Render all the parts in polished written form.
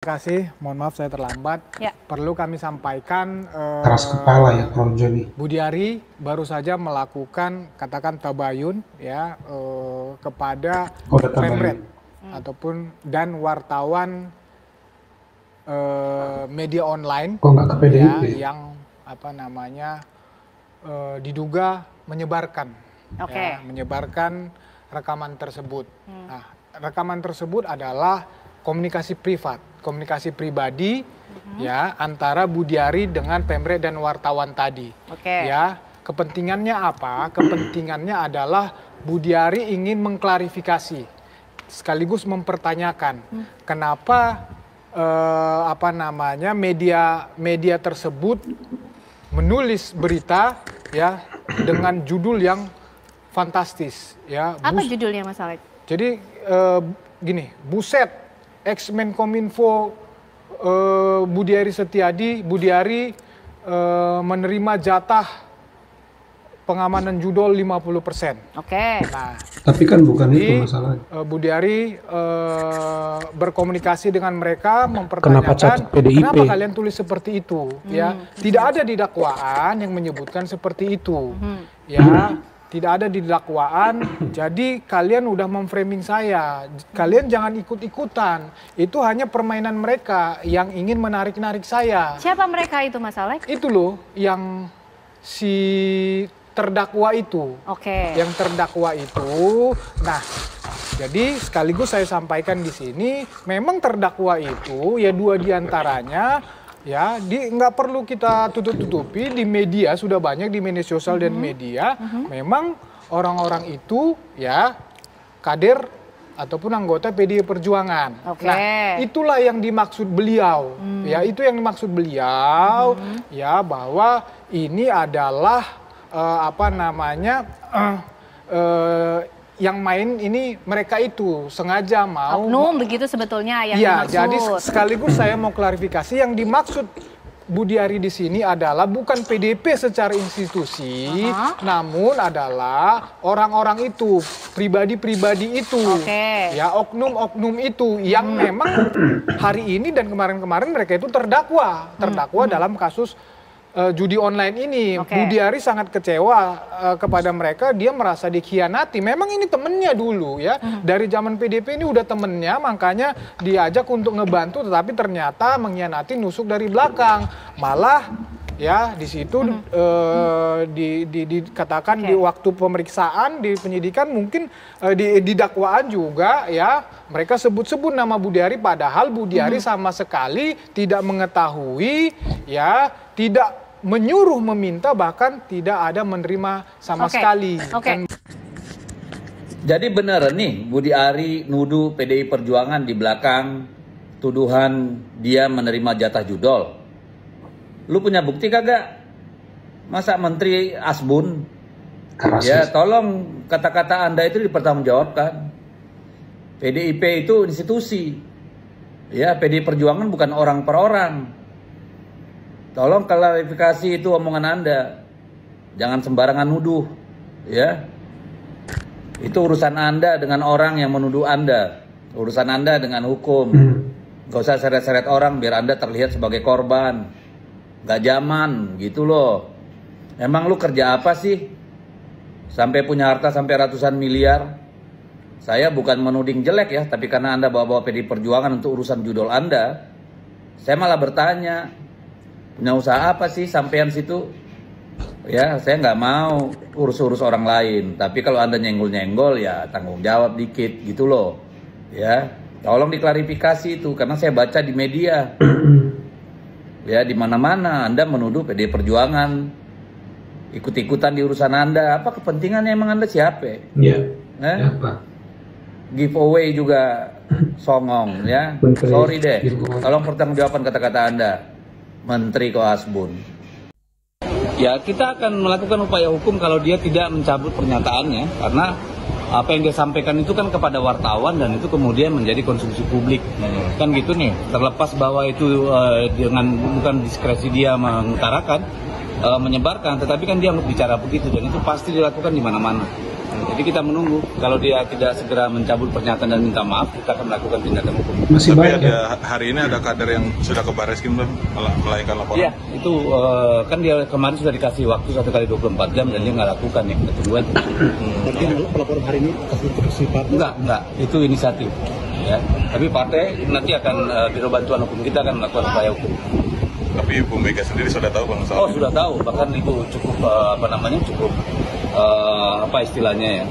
Terima kasih, mohon maaf saya terlambat. Ya. Perlu kami sampaikan, Keras kepala ya Projo nih. Budiari baru saja melakukan katakan tabayun ya kepada Pemret ataupun dan wartawan media online ya, yang apa namanya diduga menyebarkan, ya, menyebarkan rekaman tersebut. Nah, rekaman tersebut adalah komunikasi privat, komunikasi pribadi ya antara Budiari dengan Pemret dan wartawan tadi. Ya, kepentingannya apa? Kepentingannya adalah Budiari ingin mengklarifikasi sekaligus mempertanyakan kenapa apa namanya media tersebut menulis berita ya dengan judul yang fantastis ya. Apa judulnya Mas Alex? Jadi gini, buset ex-Menkominfo Budiari Setiadi, Budiari menerima jatah pengamanan judul 50%. Nah, tapi kan bukan itu masalahnya. Budiari berkomunikasi dengan mereka mempertanyakan kenapa kalian tulis seperti itu, ya. Tidak ada di dakwaan yang menyebutkan seperti itu. Ya. Tidak ada di dakwaan, jadi kalian udah memframing saya. Kalian jangan ikut-ikutan. Itu hanya permainan mereka yang ingin menarik-narik saya. Siapa mereka itu Mas Alex? Itu loh yang si terdakwa itu. Yang terdakwa itu. Nah, jadi sekaligus saya sampaikan di sini, memang terdakwa itu ya dua diantaranya. Ya, nggak perlu kita tutup-tutupi, di media sudah banyak, di media sosial dan media, memang orang-orang itu ya kader ataupun anggota PDI Perjuangan. Nah, itulah yang dimaksud beliau, ya itu yang dimaksud beliau, ya bahwa ini adalah apa namanya yang main ini mereka itu sengaja mau oknum begitu sebetulnya yang ya, dimaksud. Jadi sekaligus saya mau klarifikasi yang dimaksud Budiari di sini adalah bukan PDP secara institusi, namun adalah orang-orang itu, pribadi-pribadi itu, ya oknum-oknum itu yang memang hari ini dan kemarin-kemarin mereka itu terdakwa dalam kasus judi online ini. Budiari sangat kecewa kepada mereka, dia merasa dikhianati. Memang ini temennya dulu ya, dari zaman PDP ini udah temennya, makanya diajak untuk ngebantu, tetapi ternyata mengkhianati, nusuk dari belakang. Malah ya di situ dikatakan di waktu pemeriksaan, di penyidikan mungkin di dakwaan juga ya mereka sebut-sebut nama Budiari, padahal Budiari sama sekali tidak mengetahui ya, tidak menyuruh, meminta, bahkan tidak ada menerima sama sekali. Jadi benar nih Budiari nuduh PDI Perjuangan di belakang tuduhan dia menerima jatah judol. Lu punya bukti kagak? Masa Menteri Asbun? Ya tolong kata-kata Anda itu dipertanggungjawabkan. PDIP itu institusi. Ya PDI Perjuangan bukan orang per orang. Tolong klarifikasi itu omongan Anda. Jangan sembarangan nuduh. Ya. Itu urusan Anda dengan orang yang menuduh Anda. Urusan Anda dengan hukum. Gak usah seret-seret orang biar Anda terlihat sebagai korban. Gak zaman gitu loh. Emang lu kerja apa sih? Sampai punya harta sampai ratusan miliar. Saya bukan menuding jelek ya, tapi karena Anda bawa-bawa PDI Perjuangan untuk urusan judul Anda, saya malah bertanya, punya usaha apa sih sampean situ? Ya, saya nggak mau urus-urus orang lain. Tapi kalau Anda nyenggol-nyenggol ya tanggung jawab dikit gitu loh. Ya, tolong diklarifikasi itu karena saya baca di media. Ya, di mana-mana Anda menuduh PDI Perjuangan ikut-ikutan di urusan Anda. Apa kepentingannya emang Anda siapa? Iya. Siapa? Giveaway juga songong ya. Sorry deh. Tolong pertanggungjawaban kata-kata Anda. Menteri Koasbun. Ya kita akan melakukan upaya hukum kalau dia tidak mencabut pernyataannya, karena apa yang dia sampaikan itu kan kepada wartawan dan itu kemudian menjadi konsumsi publik. Kan gitu nih, terlepas bahwa itu dengan bukan diskresi dia mengutarakan, menyebarkan, tetapi kan dia bicara begitu dan itu pasti dilakukan di mana-mana. Jadi kita menunggu. Kalau dia tidak segera mencabut pernyataan dan minta maaf, kita akan melakukan tindakan hukum. Masih Tapi banyak ya? hari ini ada kader yang sudah ke Barreskrim belum melayangkan laporan? Iya, itu kan dia kemarin sudah dikasih waktu 1 kali 24 jam dan dia nggak lakukan yang kedua. Berarti pelaporan hari ini kasih instruksi partai? Enggak, itu inisiatif. Ya. Tapi partai nanti akan biro bantuan hukum kita akan melakukan upaya hukum. Tapi Bu Mega sendiri sudah tahu Bang soal Oh sudah tahu, bahkan itu cukup cukup apa istilahnya ya,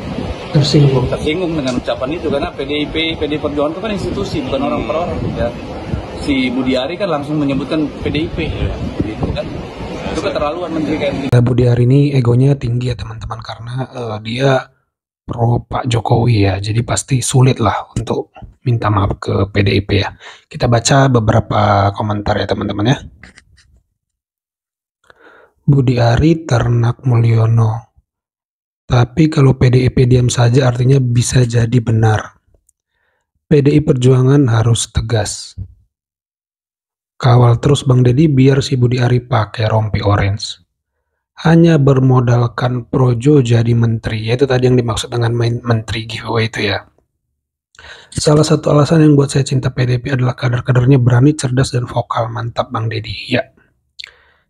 tersinggung dengan ucapan itu karena PDI Perjuangan itu kan institusi bukan orang per orang ya. Si Budi Ari kan langsung menyebutkan PDIP ya, gitu kan. Itu keterlaluan menteri kayak gitu. Budi Ari ini egonya tinggi ya teman-teman, karena dia pro Pak Jokowi ya, jadi pasti sulit lah untuk minta maaf ke PDIP ya. Kita baca beberapa komentar ya teman-teman ya. Budi Ari Ternak Mulyono, tapi kalau PDIP diam saja artinya bisa jadi benar. PDI Perjuangan harus tegas. Kawal terus Bang Deddy biar si Budi Ari pakai rompi orange. Hanya bermodalkan projo jadi menteri, yaitu tadi yang dimaksud dengan menteri giveaway itu ya. Salah satu alasan yang buat saya cinta PDIP adalah kader-kadernya berani, cerdas, dan vokal. Mantap Bang Deddy. Ya,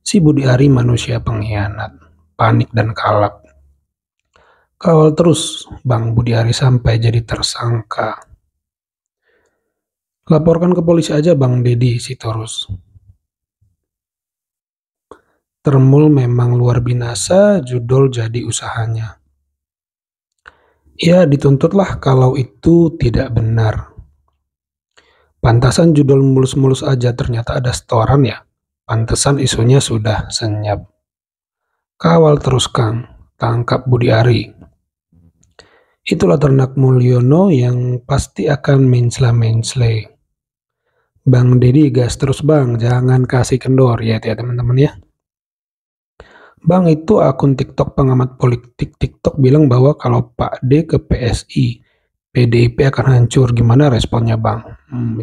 si Budi Ari manusia pengkhianat, panik dan kalap. Kawal terus Bang Budi Ari sampai jadi tersangka. Laporkan ke polisi aja Bang Deddy Sitorus. Termul memang luar binasa, judul jadi usahanya. Ya dituntutlah kalau itu tidak benar. Pantasan judul mulus-mulus aja, ternyata ada setoran ya. Pantesan isunya sudah senyap. Kawal terus Kang, tangkap Budi Ari. Itulah Ternak Mulyono yang pasti akan mensla-mensle. Bang Deddy gas terus Bang, jangan kasih kendor ya teman-teman ya. Bang, itu akun TikTok pengamat politik TikTok bilang bahwa kalau Pak D ke PSI, PDIP akan hancur. Gimana responnya Bang?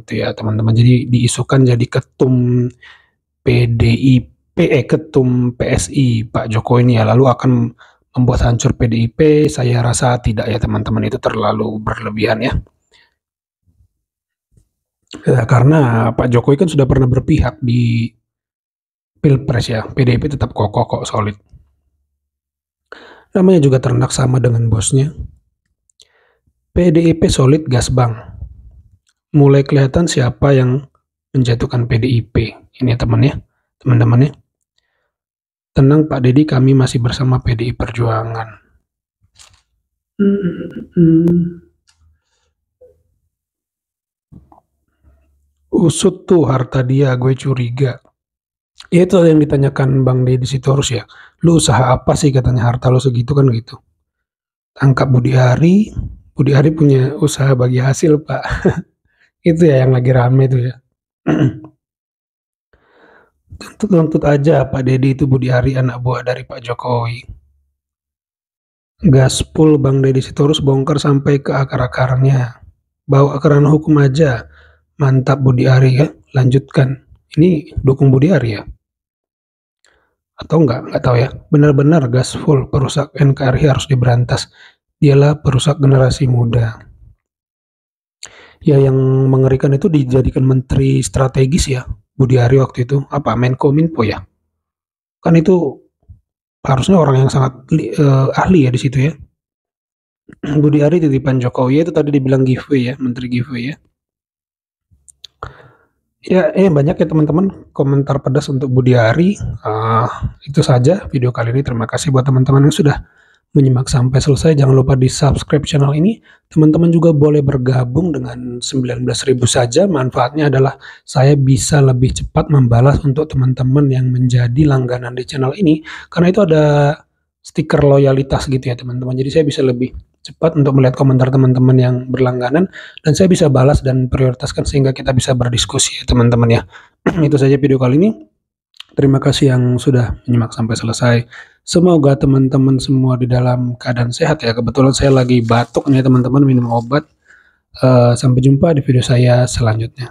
Itu ya teman-teman. Jadi diisukan jadi ketum PDIP, ketum PSI Pak Jokowi ini ya, lalu akan membuat hancur PDIP. Saya rasa tidak ya teman-teman, itu terlalu berlebihan ya. Karena Pak Jokowi kan sudah pernah berpihak di Pilpres ya, PDIP tetap kokoh kok, solid. Namanya juga ternak sama dengan bosnya. PDIP solid gas Bang. Mulai kelihatan siapa yang menjatuhkan PDIP. Ini ya teman-teman ya. Tenang Pak Deddy, kami masih bersama PDI Perjuangan. Usut tuh harta dia, gue curiga. Ya itu yang ditanyakan Bang Deddy Sitorus ya. Lu usaha apa sih katanya harta lu segitu kan gitu. Tangkap Budi Ari. Budi Ari punya usaha bagi hasil Pak. Itu ya yang lagi rame itu ya. Tuntut aja Pak Deddy itu Budi Ari anak buah dari Pak Jokowi. Gaspol Bang Deddy Sitorus bongkar sampai ke akar-akarnya. Bawa ke ranah hukum aja. Mantap Budi Ari ya. Lanjutkan. Ini dukung Budi Ari ya? Atau enggak tahu ya. Benar-benar gaspol, perusak NKRI harus diberantas. Dialah perusak generasi muda. Ya yang mengerikan itu dijadikan menteri strategis ya Budi Ari waktu itu. Apa? Menkominfo ya? Kan itu harusnya orang yang sangat ahli ya di situ ya. Budi Ari titipan Jokowi itu tadi dibilang giveaway ya, menteri giveaway ya. Ya, banyak ya teman-teman komentar pedas untuk Budi Ari. Itu saja video kali ini. Terima kasih buat teman-teman yang sudah menyimak sampai selesai. Jangan lupa di subscribe channel ini. Teman-teman juga boleh bergabung dengan 19.000 saja. Manfaatnya adalah saya bisa lebih cepat membalas untuk teman-teman yang menjadi langganan di channel ini. Karena itu ada stiker loyalitas gitu ya teman-teman. Jadi saya bisa lebih cepat untuk melihat komentar teman-teman yang berlangganan dan saya bisa balas dan prioritaskan sehingga kita bisa berdiskusi ya teman-teman ya. Itu saja video kali ini. Terima kasih yang sudah menyimak sampai selesai. Semoga teman-teman semua di dalam keadaan sehat ya. Kebetulan saya lagi batuk nih teman-teman, minum obat. Sampai jumpa di video saya selanjutnya.